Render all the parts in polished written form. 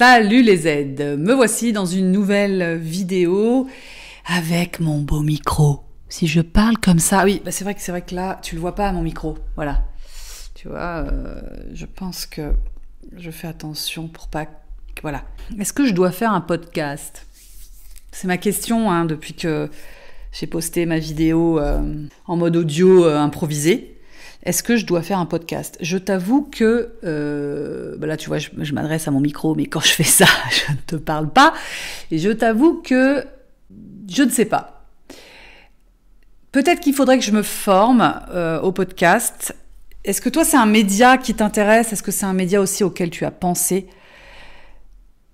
Salut les aides, me voici dans une nouvelle vidéo avec mon beau micro. Si je parle comme ça, oui, c'est vrai que là, tu le vois pas à mon micro, voilà. Tu vois, je pense que je fais attention pour pas... Voilà. Est-ce que je dois faire un podcast? C'est ma question depuis que j'ai posté ma vidéo en mode audio improvisé. Est-ce que je dois faire un podcast? Je t'avoue que, là tu vois, je m'adresse à mon micro, mais quand je fais ça, je ne te parle pas. Et je t'avoue que je ne sais pas. Peut-être qu'il faudrait que je me forme au podcast. Est-ce que toi, c'est un média qui t'intéresse? Est-ce que c'est un média aussi auquel tu as pensé?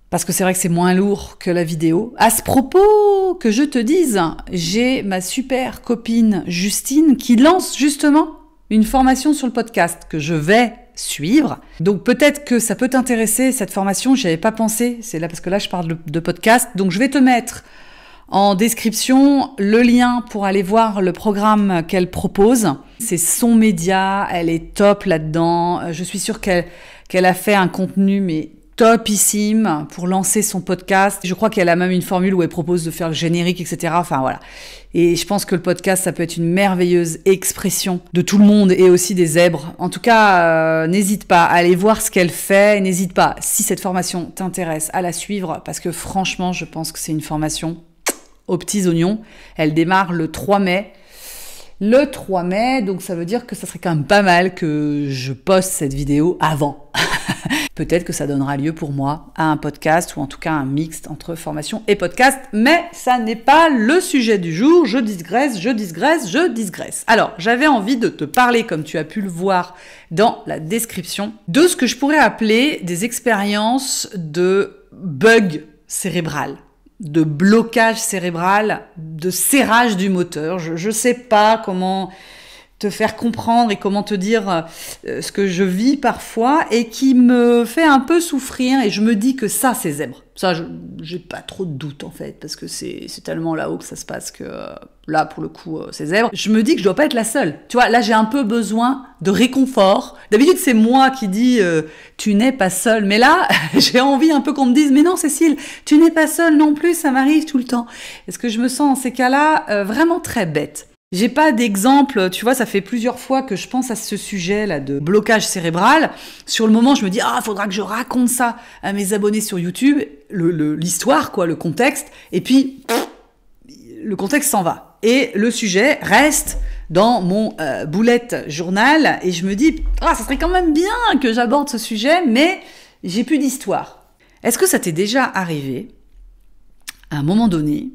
Parce que c'est vrai que c'est moins lourd que la vidéo. À ce propos, que je te dise, j'ai ma super copine Justine qui lance justement une formation sur le podcast que je vais suivre. Donc peut-être que ça peut t'intéresser, cette formation, j'y avais pas pensé. C'est là parce que là, je parle de podcast. Donc je vais te mettre en description le lien pour aller voir le programme qu'elle propose. C'est son média, elle est top là-dedans. Je suis sûre qu'elle a fait un contenu, mais topissime pour lancer son podcast. Je crois qu'elle a même une formule où elle propose de faire le générique, etc. Enfin voilà. Et je pense que le podcast, ça peut être une merveilleuse expression de tout le monde et aussi des zèbres. En tout cas, n'hésite pas à aller voir ce qu'elle fait. N'hésite pas, si cette formation t'intéresse, à la suivre parce que franchement, je pense que c'est une formation aux petits oignons. Elle démarre le 3 mai. Le 3 mai, donc ça veut dire que ça serait quand même pas mal que je poste cette vidéo avant. Peut-être que ça donnera lieu pour moi à un podcast ou en tout cas un mixte entre formation et podcast, mais ça n'est pas le sujet du jour. Je digresse. Alors, j'avais envie de te parler, comme tu as pu le voir dans la description, de ce que je pourrais appeler des expériences de bug cérébral, de blocage cérébral, de serrage du moteur. Je sais pas comment te faire comprendre et comment te dire ce que je vis parfois et qui me fait un peu souffrir, et je me dis que ça, c'est zèbre. Ça, j'ai pas trop de doute en fait, parce que c'est tellement là-haut que ça se passe que là, pour le coup, c'est zèbre. Je me dis que je dois pas être la seule. Tu vois, là, j'ai un peu besoin de réconfort. D'habitude, c'est moi qui dis tu n'es pas seule. Mais là, j'ai envie un peu qu'on me dise mais non, Cécile, tu n'es pas seule non plus, ça m'arrive tout le temps. Est-ce que je me sens, en ces cas-là, vraiment très bête? J'ai pas d'exemple, tu vois, ça fait plusieurs fois que je pense à ce sujet-là de blocage cérébral. Sur le moment, je me dis, faudra que je raconte ça à mes abonnés sur YouTube, l'histoire, quoi, le contexte, et puis, le contexte s'en va. Et le sujet reste dans mon boulette journal, et je me dis, ça serait quand même bien que j'aborde ce sujet, mais j'ai plus d'histoire. Est-ce que ça t'est déjà arrivé, à un moment donné,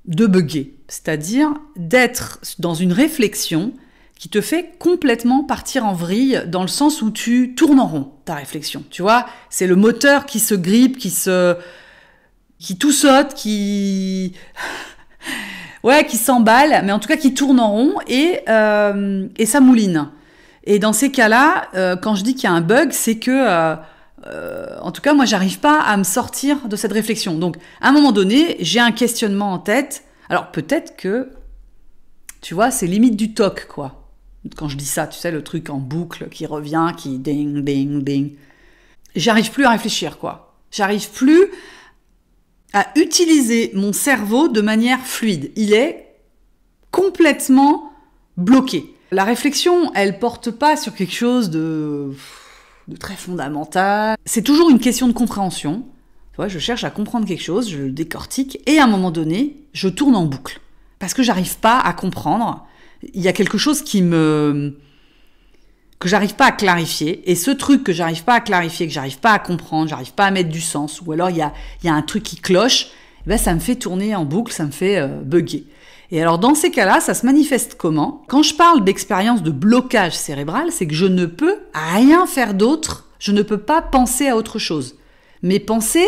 de bugger, c'est-à-dire d'être dans une réflexion qui te fait complètement partir en vrille, dans le sens où tu tournes en rond, ta réflexion, tu vois, c'est le moteur qui se grippe, qui tout saute, qui s'emballe, mais en tout cas qui tourne en rond et ça mouline. Et dans ces cas-là, quand je dis qu'il y a un bug, c'est que en tout cas, moi, j'arrive pas à me sortir de cette réflexion. Donc, à un moment donné, j'ai un questionnement en tête. Alors, peut-être que, tu vois, c'est limite du toc, quoi. Quand je dis ça, tu sais, le truc en boucle qui revient, qui ding, ding, ding. J'arrive plus à réfléchir, quoi. J'arrive plus à utiliser mon cerveau de manière fluide. Il est complètement bloqué. La réflexion, elle porte pas sur quelque chose de très fondamental. C'est toujours une question de compréhension. Tu vois, je cherche à comprendre quelque chose, je le décortique, et à un moment donné, je tourne en boucle. Parce que j'arrive pas à comprendre. Il y a quelque chose que j'arrive pas à clarifier, et ce truc que j'arrive pas à clarifier, que j'arrive pas à comprendre, j'arrive pas à mettre du sens, ou alors il y a un truc qui cloche, ça me fait tourner en boucle, ça me fait bugger. Et alors, dans ces cas-là, ça se manifeste comment? Quand je parle d'expérience de blocage cérébral, c'est que je ne peux rien faire d'autre, je ne peux pas penser à autre chose. Mes pensées,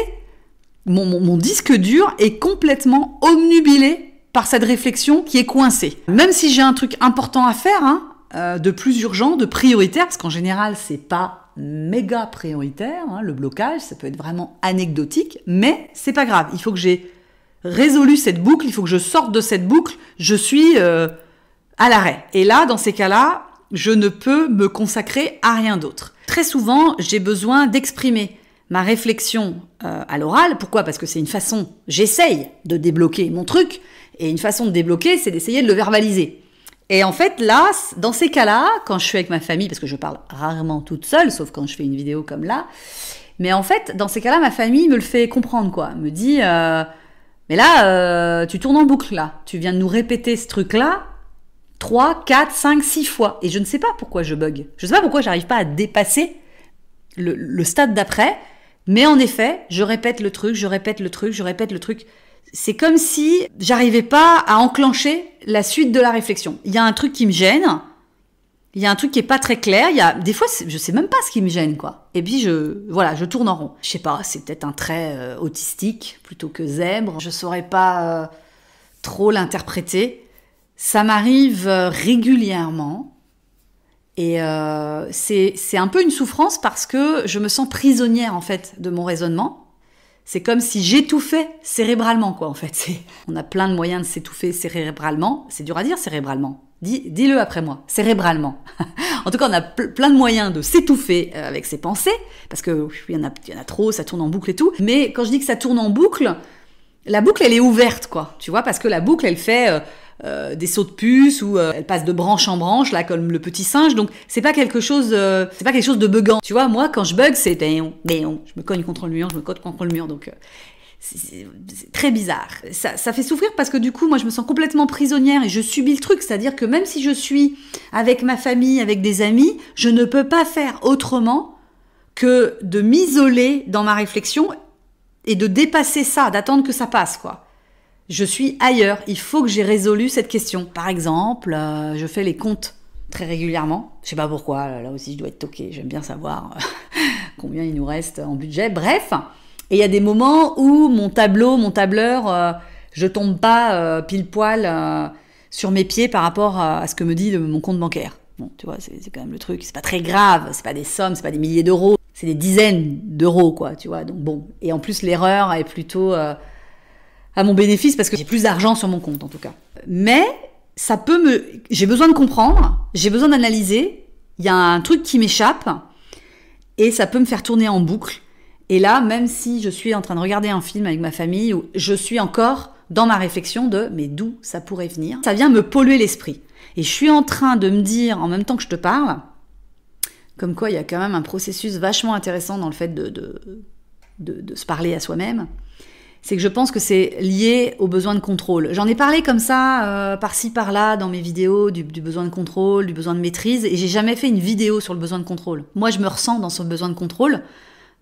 mon disque dur est complètement omnubilé par cette réflexion qui est coincée. Même si j'ai un truc important à faire, de plus urgent, de prioritaire, parce qu'en général, c'est pas méga prioritaire, le blocage, ça peut être vraiment anecdotique, mais c'est pas grave, il faut que j'ai résolu cette boucle, il faut que je sorte de cette boucle, je suis à l'arrêt. Et là, dans ces cas-là, je ne peux me consacrer à rien d'autre. Très souvent, j'ai besoin d'exprimer ma réflexion à l'oral. Pourquoi? Parce que c'est une façon, j'essaye de débloquer mon truc, et une façon de débloquer, c'est d'essayer de le verbaliser. Et en fait, là, dans ces cas-là, quand je suis avec ma famille, parce que je parle rarement toute seule, sauf quand je fais une vidéo comme là, mais en fait, dans ces cas-là, ma famille me le fait comprendre, quoi. Me dit, mais là, tu tournes en boucle, là. Tu viens de nous répéter ce truc-là 3, 4, 5, 6 fois. Et je ne sais pas pourquoi je bug. Je ne sais pas pourquoi j'arrive pas à dépasser le stade d'après. Mais en effet, je répète le truc, je répète le truc, je répète le truc. C'est comme si j'arrivais pas à enclencher la suite de la réflexion. Il y a un truc qui me gêne, il y a un truc qui est pas très clair, il y a des fois je sais même pas ce qui me gêne, quoi. Et puis je tourne en rond. Je sais pas, c'est peut-être un trait autistique plutôt que zèbre. Je saurais pas trop l'interpréter. Ça m'arrive régulièrement et c'est un peu une souffrance parce que je me sens prisonnière en fait de mon raisonnement. C'est comme si j'étouffais cérébralement, quoi, en fait. On a plein de moyens de s'étouffer cérébralement. C'est dur à dire, cérébralement. Dis-le après moi, cérébralement. En tout cas, on a plein de moyens de s'étouffer avec ses pensées, parce que il y en a trop, ça tourne en boucle et tout. Mais quand je dis que ça tourne en boucle, la boucle, elle est ouverte, quoi. Tu vois, parce que la boucle, elle fait des sauts de puce ou elle passe de branche en branche, là, comme le petit singe. Donc, c'est pas quelque chose de buggant. Tu vois, moi, quand je bug, c'est je me cogne contre le mur, donc c'est très bizarre. Ça fait souffrir parce que du coup, moi, je me sens complètement prisonnière et je subis le truc. C'est-à-dire que même si je suis avec ma famille, avec des amis, je ne peux pas faire autrement que de m'isoler dans ma réflexion et de dépasser ça, d'attendre que ça passe, quoi. Je suis ailleurs, il faut que j'ai résolu cette question. Par exemple, je fais les comptes très régulièrement. Je sais pas pourquoi, là aussi je dois être toquée, j'aime bien savoir combien il nous reste en budget. Bref, et il y a des moments où mon tableur, je tombe pas pile poil sur mes pieds par rapport à ce que me dit mon compte bancaire. Bon, tu vois, c'est quand même le truc, c'est pas très grave, c'est pas des sommes, c'est pas des milliers d'euros, c'est des dizaines d'euros, quoi, tu vois. Donc bon, et en plus l'erreur est plutôt à mon bénéfice parce que j'ai plus d'argent sur mon compte en tout cas. Mais j'ai besoin de comprendre, j'ai besoin d'analyser, il y a un truc qui m'échappe et ça peut me faire tourner en boucle. Et là, même si je suis en train de regarder un film avec ma famille, où je suis encore dans ma réflexion de mais d'où ça pourrait venir, ça vient me polluer l'esprit. Et je suis en train de me dire en même temps que je te parle, comme quoi il y a quand même un processus vachement intéressant dans le fait de se parler à soi-même. C'est que je pense que c'est lié au besoin de contrôle. J'en ai parlé comme ça, par-ci, par-là, dans mes vidéos, du besoin de contrôle, du besoin de maîtrise, et j'ai jamais fait une vidéo sur le besoin de contrôle. Moi, je me ressens dans ce besoin de contrôle,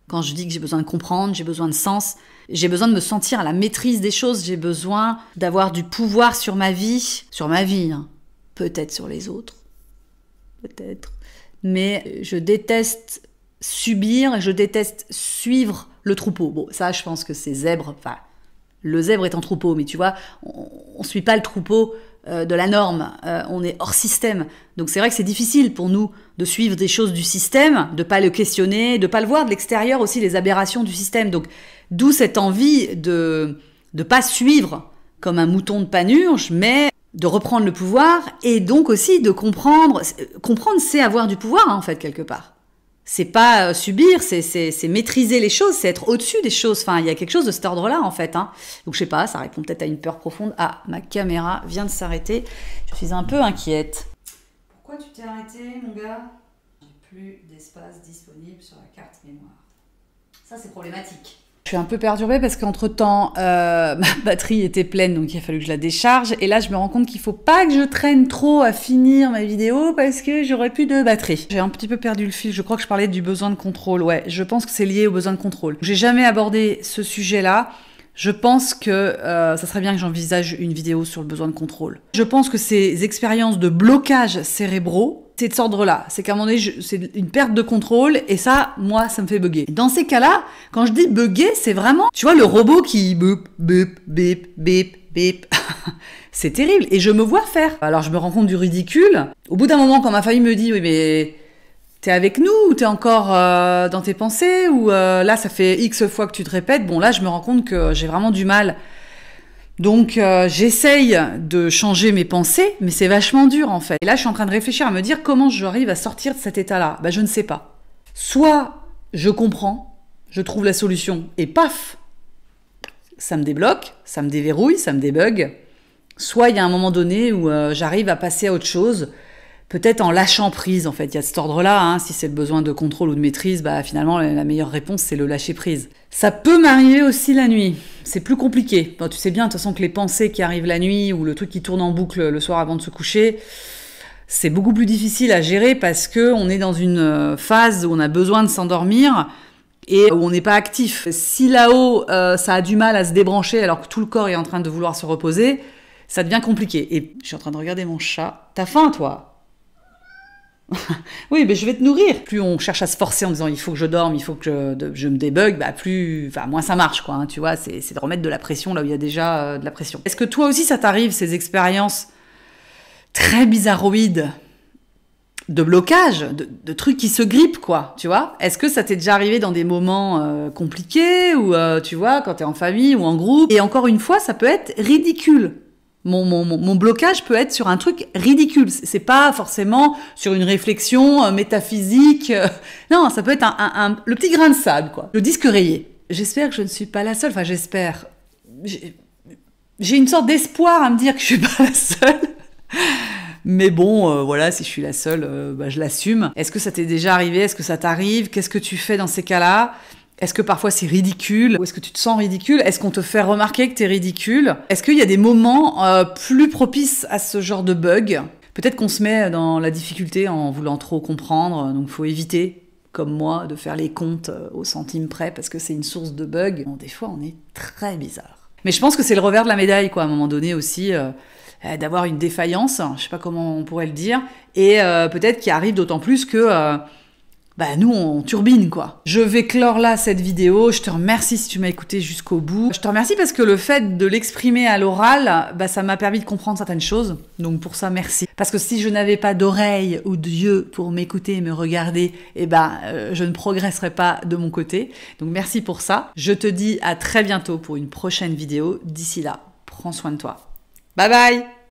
quand je dis que j'ai besoin de comprendre, j'ai besoin de sens, j'ai besoin de me sentir à la maîtrise des choses, j'ai besoin d'avoir du pouvoir sur ma vie, hein. Peut-être sur les autres, peut-être. Mais je déteste subir et je déteste suivre le troupeau. Bon, ça, je pense que c'est zèbre. Enfin, le zèbre est en troupeau, mais tu vois, on suit pas le troupeau de la norme. On est hors système. Donc c'est vrai que c'est difficile pour nous de suivre des choses du système, de pas le questionner, de pas le voir de l'extérieur aussi, les aberrations du système. Donc d'où cette envie de pas suivre comme un mouton de panurge, mais de reprendre le pouvoir et donc aussi de comprendre. Comprendre, c'est avoir du pouvoir, hein, en fait, quelque part. C'est pas subir, c'est maîtriser les choses, c'est être au-dessus des choses. Enfin, il y a quelque chose de cet ordre-là, en fait. Hein. Donc, je sais pas, ça répond peut-être à une peur profonde. Ah, ma caméra vient de s'arrêter. Je suis un peu inquiète. Pourquoi tu t'es arrêté, mon gars? J'ai plus d'espace disponible sur la carte mémoire. Ça, c'est problématique. Je suis un peu perturbée parce qu'entre-temps, ma batterie était pleine, donc il a fallu que je la décharge. Et là, je me rends compte qu'il faut pas que je traîne trop à finir ma vidéo parce que j'aurais plus de batterie. J'ai un petit peu perdu le fil. Je crois que je parlais du besoin de contrôle. Ouais, je pense que c'est lié au besoin de contrôle. J'ai jamais abordé ce sujet-là. Je pense que ça serait bien que j'envisage une vidéo sur le besoin de contrôle. Je pense que ces expériences de blocage cérébraux, c'est de cet ordre-là. C'est qu'à un moment donné, c'est une perte de contrôle et ça, moi, ça me fait bugger. Dans ces cas-là, quand je dis bugger, c'est vraiment, tu vois, le robot qui bip, bip, bip, bip, bip. C'est terrible. Et je me vois faire. Alors, je me rends compte du ridicule. Au bout d'un moment, quand ma famille me dit, oui, mais t'es avec nous ou t'es encore dans tes pensées ou là, ça fait X fois que tu te répètes. Bon, là, je me rends compte que j'ai vraiment du mal. Donc, j'essaye de changer mes pensées, mais c'est vachement dur, en fait. Et là, je suis en train de réfléchir à me dire comment j'arrive à sortir de cet état-là. Ben, je ne sais pas. Soit je comprends je trouve la solution et paf, ça me débloque, ça me déverrouille, ça me débug. Soit il y a un moment donné où j'arrive à passer à autre chose, peut-être en lâchant prise, en fait. Il y a cet ordre-là, hein, si c'est le besoin de contrôle ou de maîtrise, bah finalement, la meilleure réponse, c'est le lâcher prise. Ça peut m'arriver aussi la nuit. C'est plus compliqué. Bon, tu sais bien, de toute façon, que les pensées qui arrivent la nuit ou le truc qui tourne en boucle le soir avant de se coucher, c'est beaucoup plus difficile à gérer parce que on est dans une phase où on a besoin de s'endormir et où on n'est pas actif. Si là-haut, ça a du mal à se débrancher alors que tout le corps est en train de vouloir se reposer, ça devient compliqué. Et je suis en train de regarder mon chat. T'as faim, toi? Oui, mais je vais te nourrir. Plus on cherche à se forcer en disant il faut que je dorme, il faut que je me débug, bah moins ça marche, quoi. Hein, tu vois, c'est de remettre de la pression là où il y a déjà de la pression. Est-ce que toi aussi ça t'arrive, ces expériences très bizarroïdes de blocage, de trucs qui se grippent, quoi, tu vois? Est-ce que ça t'est déjà arrivé dans des moments compliqués ou tu vois, quand t'es en famille ou en groupe? Et encore une fois, ça peut être ridicule. Mon blocage peut être sur un truc ridicule. C'est pas forcément sur une réflexion métaphysique. Non, ça peut être le petit grain de sable, quoi. Le disque rayé. J'espère que je ne suis pas la seule. Enfin, j'espère. J'ai une sorte d'espoir à me dire que je suis pas la seule. Mais bon, voilà, si je suis la seule, je l'assume. Est-ce que ça t'est déjà arrivé? Est-ce que ça t'arrive? Qu'est-ce que tu fais dans ces cas-là? Est-ce que parfois c'est ridicule? Ou est-ce que tu te sens ridicule? Est-ce qu'on te fait remarquer que t'es ridicule? Est-ce qu'il y a des moments plus propices à ce genre de bug? Peut-être qu'on se met dans la difficulté en voulant trop comprendre, donc il faut éviter, comme moi, de faire les comptes au centime près, parce que c'est une source de bug. Bon, des fois, on est très bizarre. Mais je pense que c'est le revers de la médaille, quoi, à un moment donné aussi, d'avoir une défaillance, je sais pas comment on pourrait le dire, et peut-être qu'il arrive d'autant plus que... nous, on turbine, quoi. Je vais clore là cette vidéo. Je te remercie si tu m'as écouté jusqu'au bout. Je te remercie parce que le fait de l'exprimer à l'oral, ça m'a permis de comprendre certaines choses. Donc pour ça, merci. Parce que si je n'avais pas d'oreilles ou d'yeux pour m'écouter et me regarder, je ne progresserais pas de mon côté. Donc merci pour ça. Je te dis à très bientôt pour une prochaine vidéo. D'ici là, prends soin de toi. Bye bye!